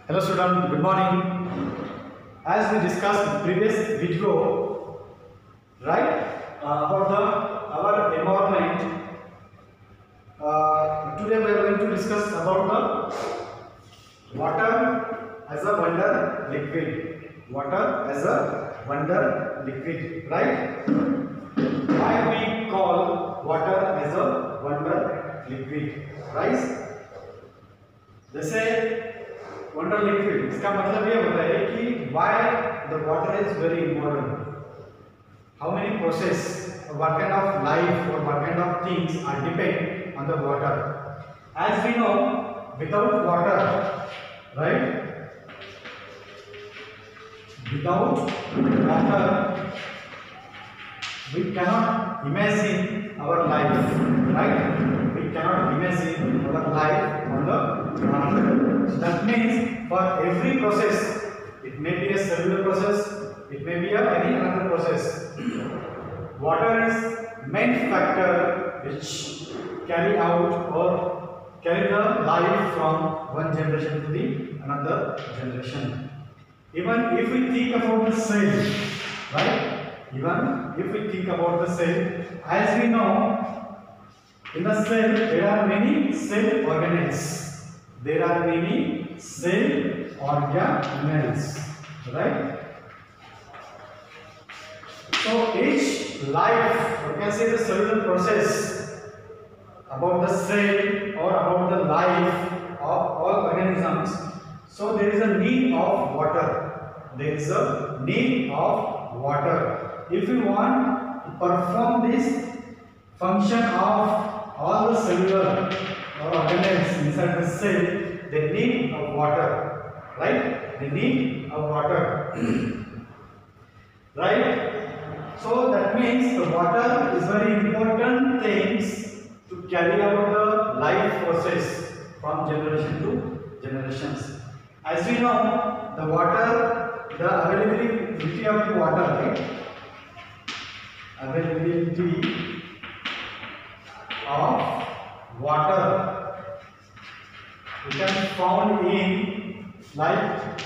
Hello student, good morning. As we discussed in the previous video, right, about our environment, today we are going to discuss about the water as a wonder liquid. Water as a wonder liquid, right? Why we call water as a wonder liquid, right? जैसे wonder liquid, इसका मतलब ये होता है कि why the water is very important, how many process or what kind of life or what kind of things are depend on the water. As we know, without water, right, without water we cannot imagine our life, right? We cannot imagine our life on the planet. So that means for every process, it may be a cellular process, it may be any other process, water is main factor which carry out or carry the life from one generation to the another generation. Even if we think about the cell, right? Even if we think about the cell, as we know, in the cell there are many cell organelles. There are many cell organelles, right? So each life, or can say the cellular process about the cell or about the life of all organisms. So there is a need of water. There is a need of water. If we want to perform this function of all the cellular or organelles inside the cell, they need of water, right? They need of water, right? So that means the water is very important things to carry out the life process from generation to generations. As we know, the water, the availability of the water, right? Availability of water we can found in like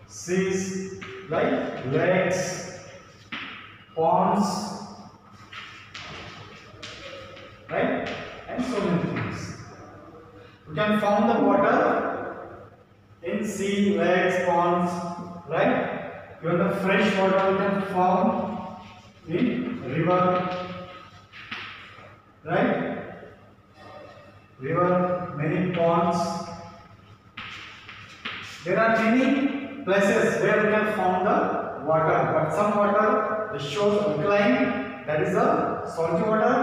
seas, like lakes, ponds, right, and so many things. We can found the water in sea, lakes, ponds, right? Even the fresh water we can found in river, right? River, many ponds. There are many places where we can find the water, but some water shows alkaline, that is the salty water,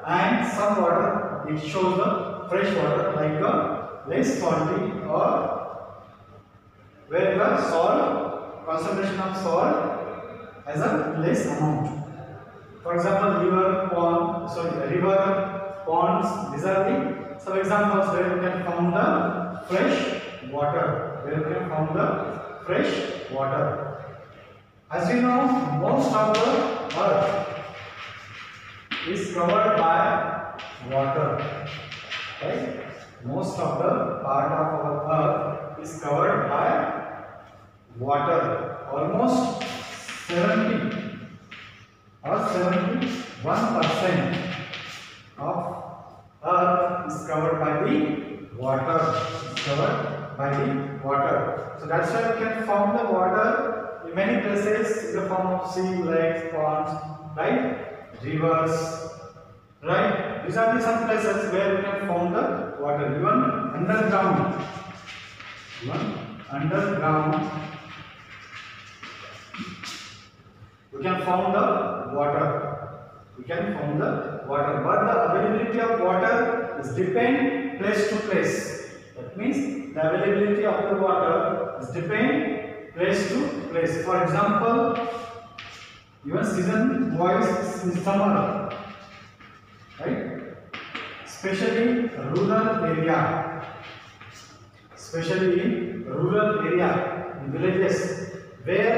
and some water it shows the fresh water, like the less salty or where the salt concentration of salt has a less amount. For example, river, ponds, these are the some examples where we can find the fresh water. Where we can find the fresh water. As you know, most of the earth is covered by water. Right? Most of the part of our earth is covered by water. Almost 70 or 71% of earth is covered by the water. Is covered by the water. So that's why we can find the water in many places in the form of sea, lakes, ponds, right? Rivers, right? These are the some places where we can find the water. Even underground. We can find the water. We can find the water, but the availability of water is depend place to place. That means the availability of the water is depend place to place. For example, even season wise in summer, right? Especially rural area, in villages where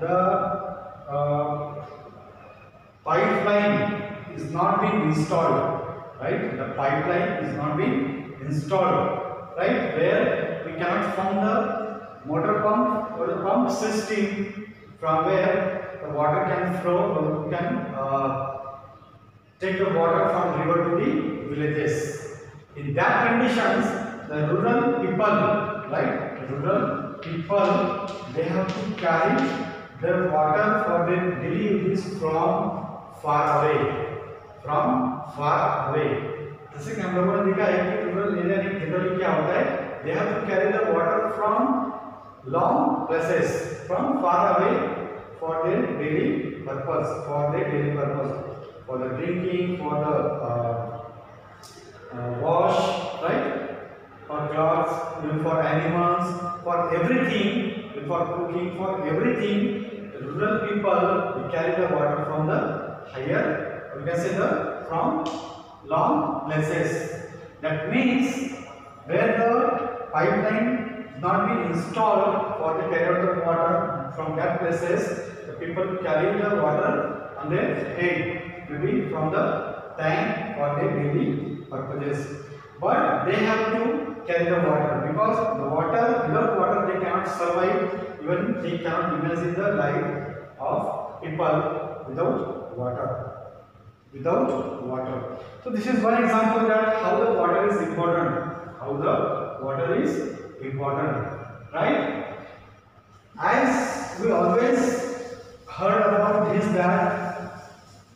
the pipeline is not being installed, right? The pipeline is not being installed, right? Where we cannot form the motor pump or the pump system from where the water can flow, or we can take the water from river to the villages. In that conditions, the rural people, right, rural people, they have to carry the water for their daily use from far away, जैसे कि हम लोगों ने देखा है कि rural area में generally क्या होता है, they have to carry the water from long places, from far away for their daily purpose, for the drinking, for the wash, right, for clothes, even for animals, for everything, for cooking, for everything. Rural people, we carry the water from the higher, we can say from long places. That means where the pipeline is not been installed for the carry of the water from that places, the people carry the water on their head, maybe from the tank for their daily purposes. But they have to carry the water, because the water, without water they cannot survive. Even they cannot imagine the life of people without water. So this is one example that how the water is important. Right? As we always heard about this, that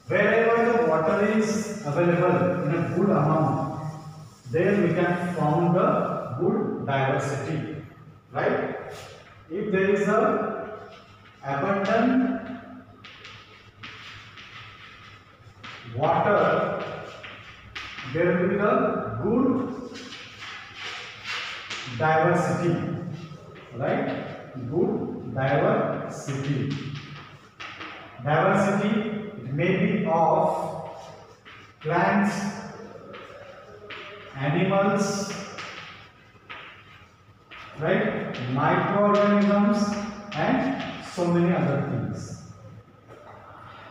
wherever the water is available in a good amount, there we can found the good diversity. Right? If there is a abundant water, there will be the good diversity, right? Good diversity. It may be of plants, animals, right? Microorganisms and so many other things.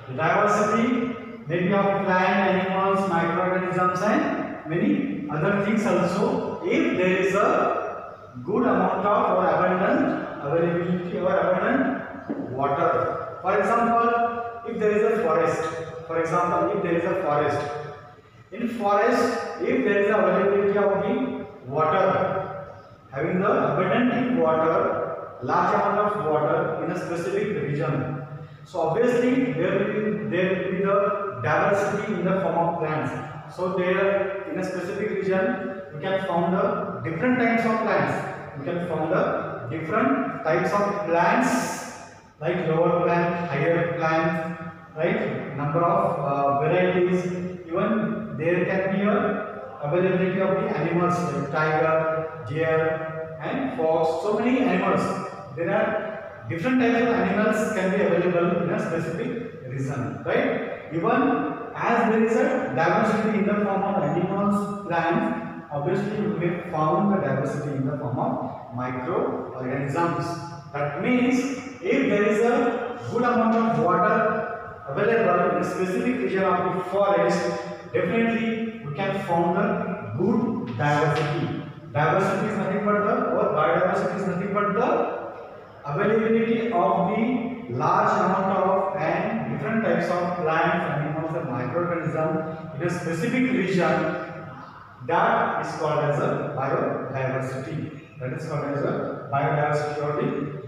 The diversity may be of plant, animals, microorganisms and many other things also, if there is a good amount of or abundant availability or abundant water. For example, if there is a forest, in forest, if there is availability of the water, having the abundant water, large amount of water in a specific region, so obviously there will be the diversity in the form of plants. So there in a specific region we can found the different types of plants. Like lower plant, higher plant, right? Number of varieties. Even there can be a availability of the animals like tiger, deer and fox. So many animals. There are different types of animals can be available in a specific region, right? Even as there is a diversity in the form of animals, plants, obviously we may found the diversity in the form of microorganisms. That means if there is a good amount of water available in a specific region of the forest, definitely we can found a good diversity. Diversity is nothing but biodiversity is nothing but the availability of the large amount of and different types of plants, animals and microorganisms in a specific region, that is called as a biodiversity. Or the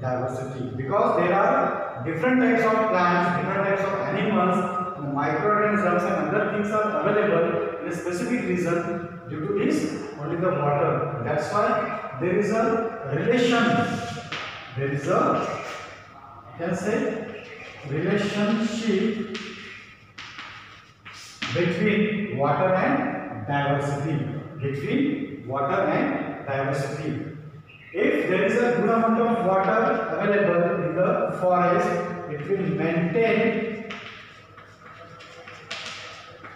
diversity, because there are different types of plants, different types of animals, microorganisms and other things are available in a specific region. Due to this, only the water. That's why there is a relation. There is a, you can say, relationship between water and diversity. If there is a good amount of water available in the forest, it will maintain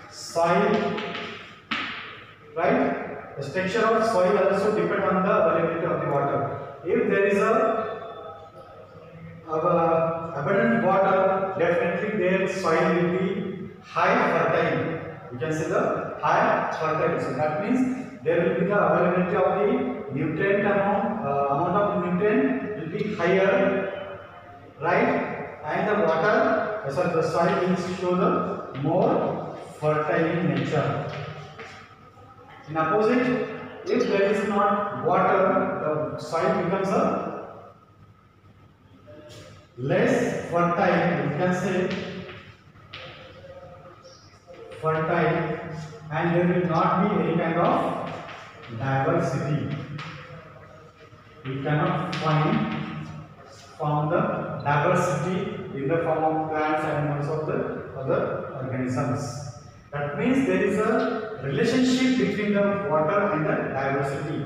soil, right? The structure of soil also depends on the availability of the water. If there is abundant water, definitely their soil will be high fertile. You can say the high fertile. So that means there will be the availability of the nutrient amount of nutrient will be higher, right? And the water, sorry, the soil will show the more fertile in nature. In opposite, if there is not water, the soil becomes a less fertile. You can say fertile, and there will not be any kind of diversity. We cannot found the diversity in the form of plants, animals, of the other organisms. That means there is a relationship between the water and the diversity.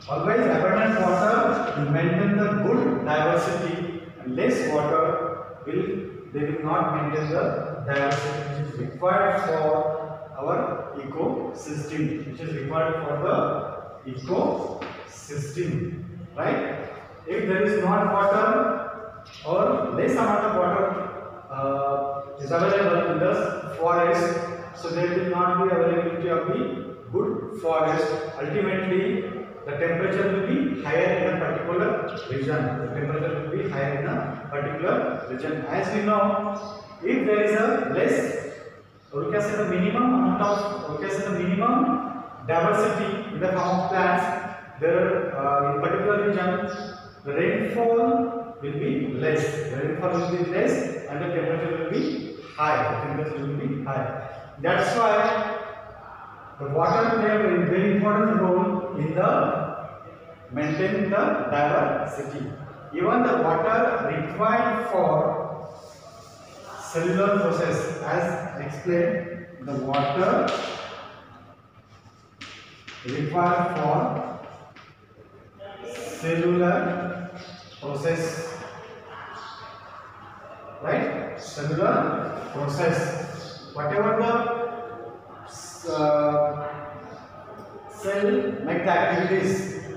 Always abundant water will maintain the good diversity, and less water will not maintain the diversity which is required for our ecosystem, right? If there is not water or less amount of water is available in the forest, so there will not be availability of the good forest. Ultimately, the temperature will be higher in a particular region. As we know, if there is a less, or we can say the minimum diversity in the form of plants, there in particular region, the rainfall will be less. And the temperature will be high. That's why the water plays a very important role in the maintaining the diversity. Even the water required for cellular process, as explained, the water required for cellular process, right? Cellular process, whatever the cell make the activities,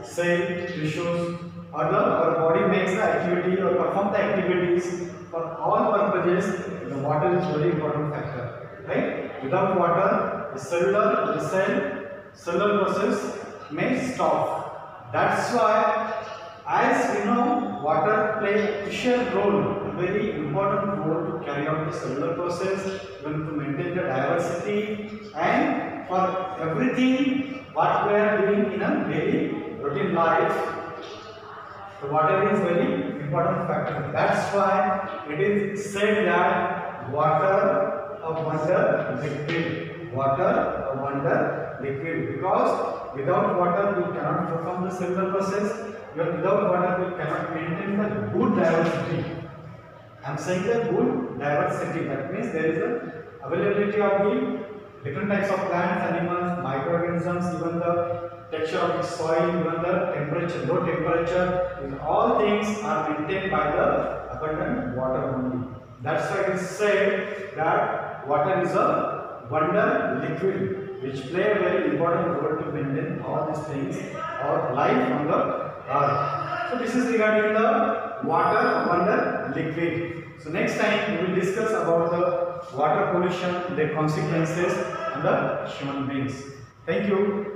cell, tissues, or our body makes the activity or perform the activities, for all purposes the water is very important factor, right? Without water, the cellular process may stop. That's why, as we know, water plays a crucial role, a very important role to carry out the cellular process, even to maintain the diversity, and for everything what we are doing in a daily routine life. The water is very important factor. That's why it is said that water a wonder liquid. Because without water we cannot perform the cellular process. Even without water we cannot maintain the good diversity. I am saying the good diversity. That means there is a availability of the different types of plants, animals, microorganisms, even the texture of the soil, even the temperature, low temperature, all things are maintained by the abundant water only. That's why it is said that water is a wonder liquid, which play a very important role to maintain all these things, our life on the earth. So this is regarding the water wonder liquid. So next time we will discuss about the water pollution, their consequences, and the human beings. Thank you.